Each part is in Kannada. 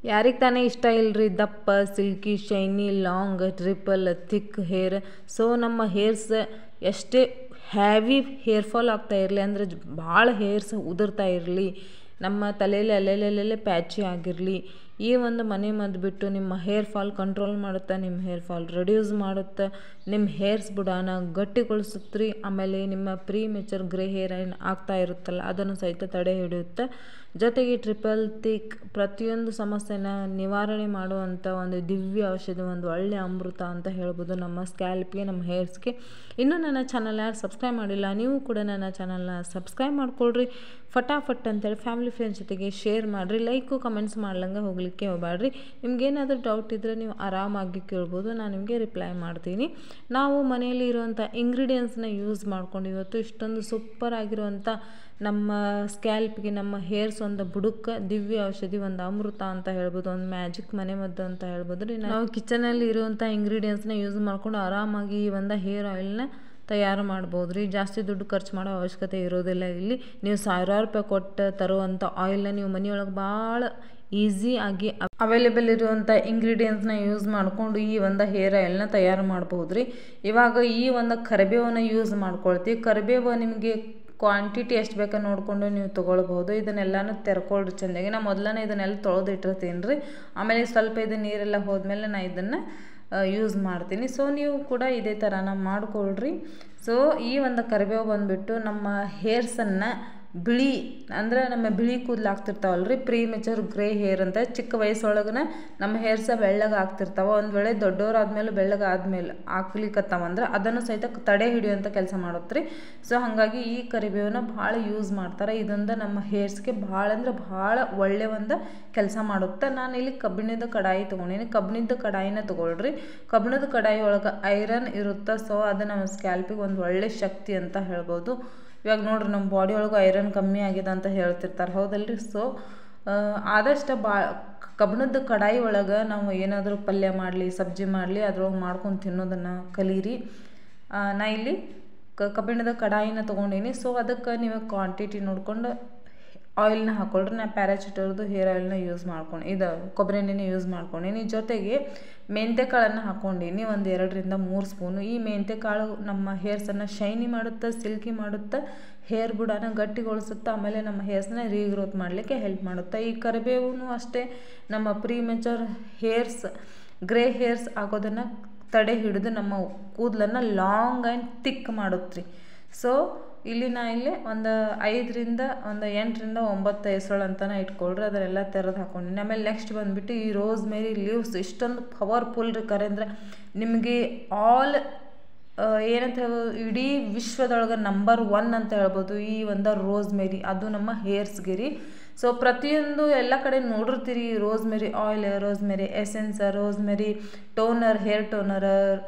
ಯಾರಿಗೆ ತಾನೇ ಇಷ್ಟ ಇಲ್ಲರಿ ದಪ್ಪ silky shiny long triple thick hair. So ನಮ್ಮ ಹೇರ್ಸ್ ಎಷ್ಟೇ ಹ್ಯಾವಿ ಹೇರ್ ಫಾಲ್ ಆಗ್ತಾ ಇರಲಿ ಅಂದರೆ ಭಾಳ ಹೇರ್ಸ್ ಉದುರ್ತಾ ಇರಲಿ, ನಮ್ಮ ತಲೆಯಲ್ಲಿ ಅಲ್ಲೆಲ್ಲೆಲ್ಲೆಲ್ಲೇ ಪ್ಯಾಚಿ ಆಗಿರಲಿ, ಈ ಒಂದು ಮನೆ ಮದ್ದು ಬಿಟ್ಟು ನಿಮ್ಮ ಹೇರ್ ಫಾಲ್ ಕಂಟ್ರೋಲ್ ಮಾಡುತ್ತೆ, ನಿಮ್ಮ ಹೇರ್ ಫಾಲ್ ರಿಡ್ಯೂಸ್ ಮಾಡುತ್ತೆ, ನಿಮ್ಮ ಹೇರ್ಸ್ ಬುಡಾನ ಗಟ್ಟಿಗೊಳಿಸುತ್ತೆ ರೀ. ಆಮೇಲೆ ನಿಮ್ಮ ಪ್ರೀ ಮೆಚೂರ್ ಗ್ರೇ ಹೇರ್ ಏನು ಆಗ್ತಾ ಇರುತ್ತಲ್ಲ ಅದನ್ನು ಸಹಿತ ತಡೆ ಹಿಡಿಯುತ್ತೆ. ಜೊತೆಗೆ ಟ್ರಿಪಲ್ ಥಿಕ್ ಪ್ರತಿಯೊಂದು ಸಮಸ್ಯೆನ ನಿವಾರಣೆ ಮಾಡುವಂಥ ಒಂದು ದಿವ್ಯ ಔಷಧಿ, ಒಂದು ಒಳ್ಳೆಯ ಅಮೃತ ಅಂತ ಹೇಳ್ಬೋದು ನಮ್ಮ ಸ್ಕ್ಯಾಲ್ಪ್ಗೆ, ನಮ್ಮ ಹೇರ್ಸ್ಗೆ. ಇನ್ನೂ ನನ್ನ ಚಾನಲ್ ಯಾರು ಸಬ್ಸ್ಕ್ರೈಬ್ ಮಾಡಿಲ್ಲ, ನೀವು ಕೂಡ ನನ್ನ ಚಾನಲ್ನ ಸಬ್ಸ್ಕ್ರೈಬ್ ಮಾಡ್ಕೊಳ್ರಿ ಫಟಾಫಟ್ ಅಂತೇಳಿ. ಫ್ಯಾಮಿಲಿ ಫ್ರೆಂಡ್ಸ್ ಜೊತೆಗೆ ಶೇರ್ ಮಾಡಿರಿ, ಲೈಕು ಕಮೆಂಟ್ಸ್ ಮಾಡ್ಲಂಗೆ ಹೋಗಲಿಕ್ಕೆ ಹೋಗಬೇಡ್ರಿ. ನಿಮ್ಗೇನಾದರೂ ಡೌಟ್ ಇದ್ದರೆ ನೀವು ಆರಾಮಾಗಿ ಕೇಳ್ಬೋದು, ನಾನು ನಿಮಗೆ ರಿಪ್ಲೈ ಮಾಡ್ತೀನಿ. ನಾವು ಮನೆಯಲ್ಲಿ ಇರುವಂಥ ಇಂಗ್ರೀಡಿಯೆಂಟ್ಸ್ನ ಯೂಸ್ ಮಾಡ್ಕೊಂಡು ಇವತ್ತು ಇಷ್ಟೊಂದು ಸೂಪರ್ ಆಗಿರುವಂಥ ನಮ್ಮ ಸ್ಕ್ಯಾಲ್ಪ್ಗೆ, ನಮ್ಮ ಹೇರ್ಸ್ ಒಂದು ಬುಡಕ್ಕೆ ದಿವ್ಯ ಔಷಧಿ, ಒಂದು ಅಮೃತ ಅಂತ ಹೇಳ್ಬೋದು, ಒಂದು ಮ್ಯಾಜಿಕ್ ಮನೆ ಮದ್ದು ಅಂತ ಹೇಳ್ಬೋದು ರೀ. ನಾವು ಕಿಚನಲ್ಲಿ ಇರುವಂಥ ಇಂಗ್ರೀಡಿಯೆಂಟ್ಸ್ನ ಯೂಸ್ ಮಾಡ್ಕೊಂಡು ಆರಾಮಾಗಿ ಈ ಒಂದು ಹೇರ್ ಆಯಿಲ್ನ ತಯಾರು ಮಾಡ್ಬೋದು ರೀ. ಜಾಸ್ತಿ ದುಡ್ಡು ಖರ್ಚು ಮಾಡೋ ಅವಶ್ಯಕತೆ ಇರೋದಿಲ್ಲ. ಇಲ್ಲಿ ನೀವು ಸಾವಿರಾರು ರೂಪಾಯಿ ಕೊಟ್ಟು ತರುವಂಥ ಆಯಿಲ್ನ ನೀವು ಮನೆಯೊಳಗೆ ಭಾಳ ಈಸಿಯಾಗಿ ಅವೈಲೇಬಲ್ ಇರುವಂಥ ಇಂಗ್ರೀಡಿಯೆಂಟ್ಸ್ನ ಯೂಸ್ ಮಾಡಿಕೊಂಡು ಈ ಒಂದು ಹೇರ್ ಆಯಿಲ್ನ ತಯಾರು ಮಾಡ್ಬೋದು ರೀ. ಇವಾಗ ಈ ಒಂದು ಕರಿಬೇವನ್ನ ಯೂಸ್ ಮಾಡ್ಕೊಳ್ತೀವಿ. ಕರಿಬೇವು ನಿಮಗೆ ಕ್ವಾಂಟಿಟಿ ಎಷ್ಟು ಬೇಕೋ ನೋಡಿಕೊಂಡು ನೀವು ತೊಗೊಳ್ಬೋದು. ಇದನ್ನೆಲ್ಲನೂ ತೆರ್ಕೊಳ್ರಿ ಚೆಂದಾಗಿ. ನಾನು ಮೊದಲನೇ ಇದನ್ನೆಲ್ಲ ತೊಳೆದಿಟ್ಟಿರ್ತೀನಿ ರೀ. ಆಮೇಲೆ ಸ್ವಲ್ಪ ಇದು ನೀರೆಲ್ಲ ಹೋದ್ಮೇಲೆ ನಾನು ಇದನ್ನು ಯೂಸ್ ಮಾಡ್ತೀನಿ. ಸೊ ನೀವು ಕೂಡ ಇದೇ ಥರನ ಮಾಡ್ಕೊಳ್ರಿ. ಸೊ ಈ ಒಂದು ಕರಿಬೇವು ಬಂದುಬಿಟ್ಟು ನಮ್ಮ ಹೇರ್ಸನ್ನು ಬಿಳಿ ಅಂದರೆ ನಮ್ಮ ಬಿಳಿ ಕೂದಲು ಆಗ್ತಿರ್ತಾವಲ್ರಿ, ಪ್ರೀ ಮೆಚೂರ್ ಗ್ರೇ ಹೇರ್ ಅಂತ, ಚಿಕ್ಕ ವಯಸ್ಸೊಳಗನ ನಮ್ಮ ಹೇರ್ಸ ಬೆಳ್ಳಗೆ ಆಗ್ತಿರ್ತಾವೆ. ಒಂದು ವೇಳೆ ದೊಡ್ಡವರಾದ್ಮೇಲೆ ಬೆಳ್ಳಗೆ ಆದ್ಮೇಲೆ ಆಗ್ಲಿಕ್ಕತ್ತಾವಂದ್ರೆ ಅದನ್ನು ಸಹಿತ ತಡೆ ಹಿಡಿಯುವಂಥ ಕೆಲಸ ಮಾಡುತ್ತೆ ರೀ. ಸೊ ಹಾಗಾಗಿ ಈ ಕರಿಬೇವನ್ನ ಭಾಳ ಯೂಸ್ ಮಾಡ್ತಾರೆ. ಇದೊಂದು ನಮ್ಮ ಹೇರ್ಸ್ಗೆ ಭಾಳ ಅಂದ್ರೆ ಭಾಳ ಒಳ್ಳೆ ಒಂದು ಕೆಲಸ ಮಾಡುತ್ತೆ. ನಾನು ಇಲ್ಲಿ ಕಬ್ಬಿಣದ ಕಡಾಯಿ ತೊಗೊಂಡಿನಿ. ಕಬ್ಬಿಣದ ಕಡಾಯಿನ ತೊಗೊಳ್ರಿ. ಕಬ್ಬಿಣದ ಕಡಾಯಿ ಒಳಗೆ ಐರನ್ ಇರುತ್ತೆ. ಸೊ ಅದು ನಮ್ಮ ಸ್ಕ್ಯಾಲ್ಪಿಗೆ ಒಂದು ಒಳ್ಳೆ ಶಕ್ತಿ ಅಂತ ಹೇಳ್ಬೋದು. ಇವಾಗ ನೋಡ್ರಿ ನಮ್ಮ ಬಾಡಿ ಒಳಗೆ ಐರನ್ ಕಮ್ಮಿ ಆಗಿದೆ ಅಂತ ಹೇಳ್ತಿರ್ತಾರೆ, ಹೌದಲ್ರಿ. ಸೊ ಆದಷ್ಟು ಕಬ್ಬಿಣದ ಕಡಾಯಿ ಒಳಗೆ ನಾವು ಏನಾದರೂ ಪಲ್ಯ ಮಾಡಲಿ, ಸಬ್ಜಿ ಮಾಡಲಿ ಅದ್ರೊಳಗೆ ಮಾಡ್ಕೊಂಡು ತಿನ್ನೋದನ್ನು ಕಲೀರಿ. ನಾ ಇಲ್ಲಿ ಕಬ್ಬಿಣದ ಕಡಾಯಿನ ತೊಗೊಂಡೀನಿ. ಸೊ ಅದಕ್ಕೆ ನೀವು ಕ್ವಾಂಟಿಟಿ ನೋಡ್ಕೊಂಡು ಆಯಿಲ್ನ ಹಾಕ್ಕೊಳ್ರಿ. ನಾನು ಪ್ಯಾರಾಚೂಟರ್ದು ಹೇರ್ ಆಯಿಲ್ನ ಯೂಸ್ ಮಾಡ್ಕೊಂಡು ಇದು ಕೊಬ್ಬರಿ ಎಣ್ಣೆನ ಯೂಸ್ ಮಾಡ್ಕೊಂಡೀನಿ. ಜೊತೆಗೆ ಮೆಂತ್ಯಕಾಳನ್ನು ಹಾಕ್ಕೊಂಡೀನಿ, ಒಂದು 2-3 ಸ್ಪೂನು. ಈ ಮೆಂತ್ಯಕಾಳು ನಮ್ಮ ಹೇರ್ಸನ್ನು ಶೈನಿ ಮಾಡುತ್ತೆ, ಸಿಲ್ಕಿ ಮಾಡುತ್ತೆ, ಹೇರ್ ಬುಡಾನ ಗಟ್ಟಿಗೊಳಿಸುತ್ತೆ, ಆಮೇಲೆ ನಮ್ಮ ಹೇರ್ಸ್ನ ರೀಗ್ರೋತ್ ಮಾಡಲಿಕ್ಕೆ ಹೆಲ್ಪ್ ಮಾಡುತ್ತೆ. ಈ ಕರಿಬೇವು ಅಷ್ಟೇ ನಮ್ಮ premature hairs, grey hairs ಆಗೋದನ್ನು ತಡೆ ಹಿಡಿದು ನಮ್ಮ ಕೂದಲನ್ನು ಲಾಂಗ್ ಆ್ಯಂಡ್ ಥಿಕ್ ಮಾಡುತ್ತೆ ರೀ. ಸೊ ಇಲ್ಲಿ ನಾ ಇಲ್ಲಿ ಒಂದು 5ರಿಂದ 8-9 ಹೆಸರು ಅಂತಲೇ ಇಟ್ಕೊಳ್ರಿ. ಅದನ್ನೆಲ್ಲ ತೆರೆದು ಹಾಕ್ಕೊಂಡಿನಿ. ಆಮೇಲೆ ನೆಕ್ಸ್ಟ್ ಬಂದುಬಿಟ್ಟು ಈ ರೋಸ್ ಮೇರಿ ಲೀವ್ಸ್ ಇಷ್ಟೊಂದು ಪವರ್ಫುಲ್ ರೀ ಕರೆ ಅಂದರೆ ನಿಮಗೆ ಆಲ್ ಏನಂತ ಹೇಳ್ಬೋದು, ಇಡೀ ವಿಶ್ವದೊಳಗೆ ನಂಬರ್ 1 ಅಂತ ಹೇಳ್ಬೋದು ಈ ಒಂದು ರೋಸ್ ಮೇರಿ. ಅದು ನಮ್ಮ ಹೇರ್ಸ್ಗೆ ರೀ. ಸೊ ಪ್ರತಿಯೊಂದು ಎಲ್ಲ ಕಡೆ ನೋಡಿರ್ತೀರಿ ರೋಸ್ ಮೇರಿ ಆಯಿಲ್, ರೋಸ್ ಮೇರಿ ಎಸೆನ್ಸ್, ರೋಸ್ ಮೇರಿ ಟೋನರ್, ಹೇರ್ ಟೋನರ್,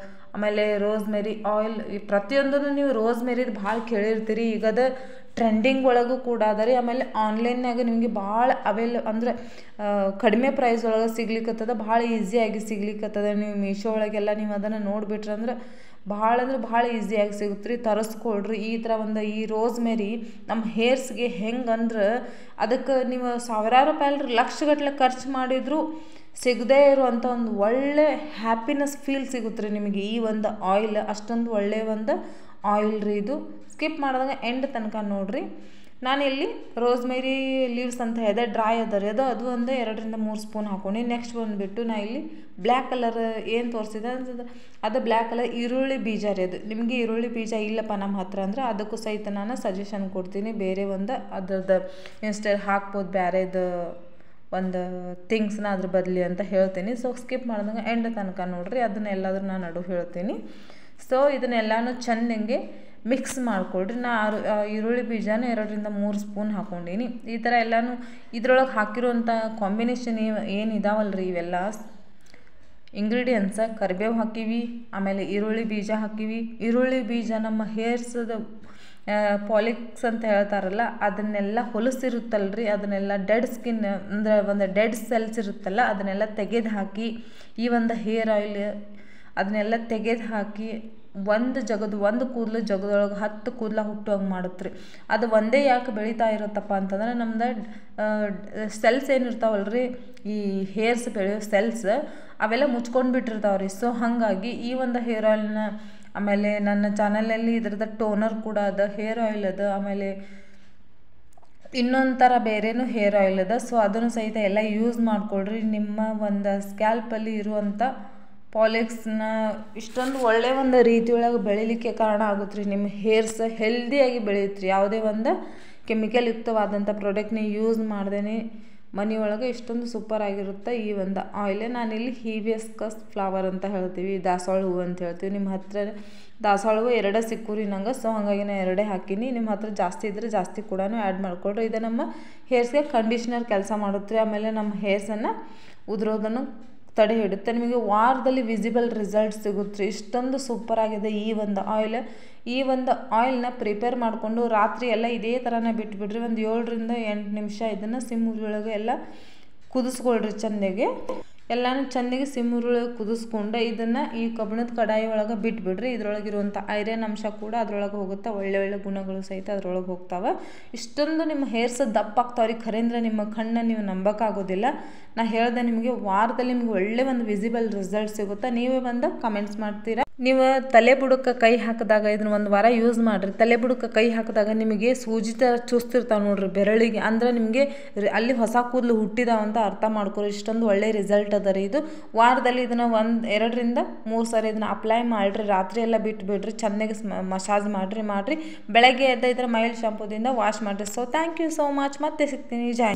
ಆಮೇಲೆ ರೋಸ್ ಮೇರಿ ಆಯಿಲ್, ಈ ಪ್ರತಿಯೊಂದನ್ನು ನೀವು ರೋಸ್ ಮೇರಿದು ಭಾಳ ಕೇಳಿರ್ತೀರಿ. ಈಗ ಅದು ಟ್ರೆಂಡಿಂಗ್ ಒಳಗೂ ಕೂಡ ಅದ ರೀ. ಆಮೇಲೆ ಆನ್ಲೈನ್ನಾಗ ನಿಮಗೆ ಭಾಳ ಅಂದ್ರೆ ಕಡಿಮೆ ಪ್ರೈಸ್ ಒಳಗೆ ಸಿಗ್ಲಿಕ್ಕತ್ತದ, ಭಾಳ ಈಸಿಯಾಗಿ ಸಿಗ್ಲಿಕ್ಕತ್ತದ. ನೀವು ಮೀಶೋ ಒಳಗೆಲ್ಲ ನೀವು ಅದನ್ನು ನೋಡಿಬಿಟ್ರೆ ಅಂದ್ರೆ ಭಾಳ ಈಸಿಯಾಗಿ ಸಿಗುತ್ತೆ ರೀ. ತರಿಸ್ಕೊಳ್ರಿ. ಈ ಥರ ಈ ರೋಸ್ ಮೇರಿ ನಮ್ಮ ಹೇರ್ಸ್ಗೆ ಹೆಂಗಂದ್ರೆ ಅದಕ್ಕೆ ನೀವು ಸಾವಿರಾರು ರೂಪಾಯಿ ಅಲ್ರಿ, ಲಕ್ಷಗಟ್ಟಲೆ ಖರ್ಚು ಮಾಡಿದ್ರು ಸಿಗದೇ ಇರುವಂಥ ಒಂದು ಒಳ್ಳೆ ಹ್ಯಾಪಿನೆಸ್ ಫೀಲ್ ಸಿಗುತ್ತೆ ರೀ ನಿಮಗೆ ಈ ಒಂದು ಆಯಿಲ್. ಅಷ್ಟೊಂದು ಒಳ್ಳೆಯ ಒಂದು ಆಯಿಲ್ ರೀ ಇದು. ಸ್ಕಿಪ್ ಮಾಡಿದಾಗ ಎಂಡ್ ತನಕ ನೋಡಿರಿ. ನಾನಿಲ್ಲಿ ರೋಸ್ ಮೇರಿ ಲೀವ್ಸ್ ಅಂತ ಹೇಳಿದೆ, ಡ್ರೈ ಅದ ರೀ ಅದು ಒಂದು 2-3 ಸ್ಪೂನ್ ಹಾಕ್ಕೊಂಡು. ನೆಕ್ಸ್ಟ್ ಬಂದುಬಿಟ್ಟು ನಾ ಇಲ್ಲಿ ಬ್ಲ್ಯಾಕ್ ಕಲರ್ ಏನು ತೋರಿಸಿದೆ ಅದು ಬ್ಲ್ಯಾಕ್ ಕಲರ್ ಈರುಳ್ಳಿ ಬೀಜ ರೀ. ಅದು ನಿಮಗೆ ಈರುಳ್ಳಿ ಬೀಜ ಇಲ್ಲಪ್ಪ ನಮ್ಮ ಹತ್ರ ಅಂದರೆ ಅದಕ್ಕೂ ಸಹಿತ ನಾನು ಸಜೆಷನ್ ಕೊಡ್ತೀನಿ. ಬೇರೆ ಒಂದು ಅದ್ರದ್ದು ಇನ್ಸ್ಟೆಡ್ ಹಾಕ್ಬೋದು, ಬೇರೆದು ಒಂದು ಥಿಂಗ್ಸ್ನ ಅದ್ರ ಬದಲಿ ಅಂತ ಹೇಳ್ತೀನಿ. ಸೊ ಸ್ಕಿಪ್ ಮಾಡಿದಂಗೆ ಎಂಡ್ ತನಕ ನೋಡಿರಿ. ಅದನ್ನೆಲ್ಲದರೂ ನಾನು ನಡು ಹೇಳ್ತೀನಿ. ಸೊ ಇದನ್ನೆಲ್ಲನೂ ಚೆಂದಂಗೆ ಮಿಕ್ಸ್ ಮಾಡ್ಕೊಳ್ರಿ. ನಾ ಈರುಳ್ಳಿ ಬೀಜನ 2-3 ಸ್ಪೂನ್ ಹಾಕ್ಕೊಂಡೀನಿ. ಈ ಥರ ಎಲ್ಲನೂ ಇದ್ರೊಳಗೆ ಹಾಕಿರುವಂಥ ಕಾಂಬಿನೇಷನ್ ಏನಿದಾವಲ್ರಿ ಇವೆಲ್ಲ ಇಂಗ್ರೀಡಿಯೆಂಟ್ಸ, ಕರಿಬೇವು ಹಾಕೀವಿ, ಆಮೇಲೆ ಈರುಳ್ಳಿ ಬೀಜ ಹಾಕೀವಿ. ಈರುಳ್ಳಿ ಬೀಜ ನಮ್ಮ ಹೇರ್ಸದ ಪಾಲಿಕ್ಸ್ ಅಂತ ಹೇಳ್ತಾರಲ್ಲ ಅದನ್ನೆಲ್ಲ ಹೊಲಸಿರುತ್ತಲ್ರಿ, ಅದನ್ನೆಲ್ಲ ಡೆಡ್ ಸ್ಕಿನ್ ಅಂದರೆ ಒಂದು ಡೆಡ್ ಸೆಲ್ಸ್ ಇರುತ್ತಲ್ಲ ಅದನ್ನೆಲ್ಲ ತೆಗೆದು ಹಾಕಿ ಈ ಒಂದು ಹೇರ್ ಆಯಿಲ್ ಅದನ್ನೆಲ್ಲ ತೆಗೆದು ಹಾಕಿ ಒಂದು ಕೂದಲು ಜಗದೊಳಗೆ 10 ಕೂದಲ ಹುಟ್ಟುವಂಗೆ ಮಾಡುತ್ತೆ ರೀ. ಅದು ಒಂದೇ ಯಾಕೆ ಬೆಳೀತಾ ಇರುತ್ತಪ್ಪ ಅಂತಂದ್ರೆ ನಮ್ದು ಸೆಲ್ಸ್ ಏನಿರ್ತಾವಲ್ರಿ, ಈ ಹೇರ್ಸ್ ಬೆಳೆಯೋ ಸೆಲ್ಸ್ ಅವೆಲ್ಲ ಮುಚ್ಕೊಂಡು ಬಿಟ್ಟಿರ್ತಾವ್ರಿ. ಸೊ ಹಾಗಾಗಿ ಈ ಒಂದು ಹೇರ್ ಆಯಿಲ್ನ, ಆಮೇಲೆ ನನ್ನ ಚಾನಲಲ್ಲಿ ಇದ್ರದ್ದು ಟೋನರ್ ಕೂಡ ಅದ, ಹೇರ್ ಆಯಿಲ್ ಅದ, ಆಮೇಲೆ ಇನ್ನೊಂದು ಥರ ಬೇರೆನೂ ಹೇರ್ ಆಯಿಲ್ ಅದ. ಸೊ ಅದನ್ನು ಸಹಿತ ಎಲ್ಲ ಯೂಸ್ ಮಾಡ್ಕೊಳ್ರಿ. ನಿಮ್ಮ ಒಂದು ಸ್ಕ್ಯಾಲ್ಪಲ್ಲಿ ಇರುವಂಥ ಪಾಲಿಕ್ಸ್ನ ಇಷ್ಟೊಂದು ಒಳ್ಳೆ ಒಂದು ರೀತಿಯೊಳಗೆ ಬೆಳಿಲಿಕ್ಕೆ ಕಾರಣ ಆಗುತ್ತೆ ರೀ. ನಿಮ್ಮ ಹೇರ್ಸ್ ಹೆಲ್ದಿಯಾಗಿ ಬೆಳೆಯುತ್ತೆ ರೀ. ಯಾವುದೇ ಒಂದು ಕೆಮಿಕಲ್ ಯುಕ್ತವಾದಂಥ ಪ್ರಾಡಕ್ಟ್ನ ಯೂಸ್ ಮಾಡ್ದೇ ಮನೆಯೊಳಗೆ ಇಷ್ಟೊಂದು ಸೂಪರ್ ಆಗಿರುತ್ತೆ ಈ ಒಂದು ಆಯಿಲ್. ನಾನಿಲ್ಲಿ ಹಿಬಿಸ್ಕಸ್ ಫ್ಲವರ್ ಅಂತ ಹೇಳ್ತೀವಿ, ದಾಸವಾಳ ಹೂವು ಅಂತ ಹೇಳ್ತೀವಿ. ನಿಮ್ಮ ಹತ್ರ ದಾಸವಾಳ ಹೂವು 2 ಸಿಕ್ಕು ರೀ ನಂಗೆ. ಸೊ ಹಾಗಾಗಿ ನಾನು 2 ಹಾಕೀನಿ. ನಿಮ್ಮ ಹತ್ರ ಜಾಸ್ತಿ ಇದ್ದರೆ ಜಾಸ್ತಿ ಕೂಡ ಆ್ಯಡ್ ಮಾಡ್ಕೊಳ್ರಿ. ಇದು ನಮ್ಮ ಹೇರ್ಸ್ಗೆ ಕಂಡೀಷ್ನರ್ ಕೆಲಸ ಮಾಡುತ್ತೆ. ಆಮೇಲೆ ನಮ್ಮ ಹೇರ್ಸನ್ನು ಉದುರೋದನ್ನು ತಡೆ ಹಿಡುತ್ತೆ. ನಿಮಗೆ ವಾರದಲ್ಲಿ ವಿಸಿಬಲ್ ರಿಸಲ್ಟ್ ಸಿಗುತ್ತೆ. ಇಷ್ಟೊಂದು ಸೂಪರ್ ಆಗಿದೆ ಈ ಒಂದು ಆಯಿಲ್. ಈ ಒಂದು ಆಯಿಲ್ನ ಪ್ರಿಪೇರ್ ಮಾಡಿಕೊಂಡು ರಾತ್ರಿ ಎಲ್ಲ ಇದೇ ಥರನೇ ಬಿಟ್ಬಿಡ್ರಿ. ಒಂದು 7 ರಿಂದ 8 ನಿಮಿಷ ಇದನ್ನು ಸಿಮ್ಮುರೊಳಗೆ ಎಲ್ಲ ಕುದಿಸ್ಕೊಳ್ರಿ. ಚೆಂದಾಗಿ ಎಲ್ಲನೂ ಚೆಂದಾಗಿ ಸಿಮ್ಮುರೊಳಗೆ ಕುದಿಸ್ಕೊಂಡು ಇದನ್ನು ಈ ಕಬ್ಬಿಣದ ಕಡಾಯಿ ಒಳಗೆ ಬಿಟ್ಬಿಡ್ರಿ. ಇದ್ರೊಳಗಿರುವಂಥ ಐರನ್ ಅಂಶ ಕೂಡ ಅದ್ರೊಳಗೆ ಹೋಗುತ್ತೆ. ಒಳ್ಳೆ ಗುಣಗಳು ಸಹಿತ ಅದ್ರೊಳಗೆ ಹೋಗ್ತಾವೆ. ಇಷ್ಟೊಂದು ನಿಮ್ಮ ಹೇರ್ಸ್ ದಪ್ಪ ಆಗ್ತಾವ್ರಿ. ಖರೇಂದ್ರ ನಿಮ್ಮ ಕಣ್ಣನ್ನು ನೀವು ನಂಬೋಕ್ಕಾಗೋದಿಲ್ಲ. ನಾ ಹೇಳ್ದೆ ನಿಮಗೆ ವಾರದಲ್ಲಿ ನಿಮ್ಗೆ ಒಳ್ಳೆ ಒಂದು ವಿಸಿಬಲ್ ರಿಸಲ್ಟ್ ಸಿಗುತ್ತೆ. ನೀವೇ ಬಂದು ಕಮೆಂಟ್ಸ್ ಮಾಡ್ತೀರಾ. ನೀವು ತಲೆ ಬುಡಕ್ಕೆ ಕೈ ಹಾಕಿದಾಗ ಇದನ್ನು 1 ವಾರ ಯೂಸ್ ಮಾಡಿರಿ. ತಲೆ ಬುಡಕ್ಕೆ ಕೈ ಹಾಕಿದಾಗ ನಿಮಗೆ ಸೂಜಿ ಥರ ಚುಸ್ತಿರ್ತಾವೆ ನೋಡ್ರಿ ಬೆರಳಿಗೆ. ಅಂದ್ರೆ ನಿಮಗೆ ಅಲ್ಲಿ ಹೊಸ ಕೂದಲು ಹುಟ್ಟಿದಾವಂತ ಅರ್ಥ ಮಾಡ್ಕೊರಿ. ಇಷ್ಟೊಂದು ಒಳ್ಳೆ ರಿಸಲ್ಟ್ ಅದ ರೀ ಇದು. ವಾರದಲ್ಲಿ ಇದನ್ನು 2 ರಿಂದ 3 ಸಾರಿ ಇದನ್ನು ಅಪ್ಲೈ ಮಾಡಿರಿ. ರಾತ್ರಿ ಎಲ್ಲ ಬಿಟ್ಬಿಡ್ರಿ. ಚೆನ್ನಾಗಿ ಮಸಾಜ್ ಮಾಡಿರಿ. ಬೆಳಗ್ಗೆ ಎದ್ದ ಇದ್ರೆ ಮೈಲ್ಡ್ ಶಾಂಪೂದಿಂದ ವಾಶ್ ಮಾಡಿರಿ. So thank you so much. ಮತ್ತೆ ಸಿಗ್ತೀನಿ. ಜೈ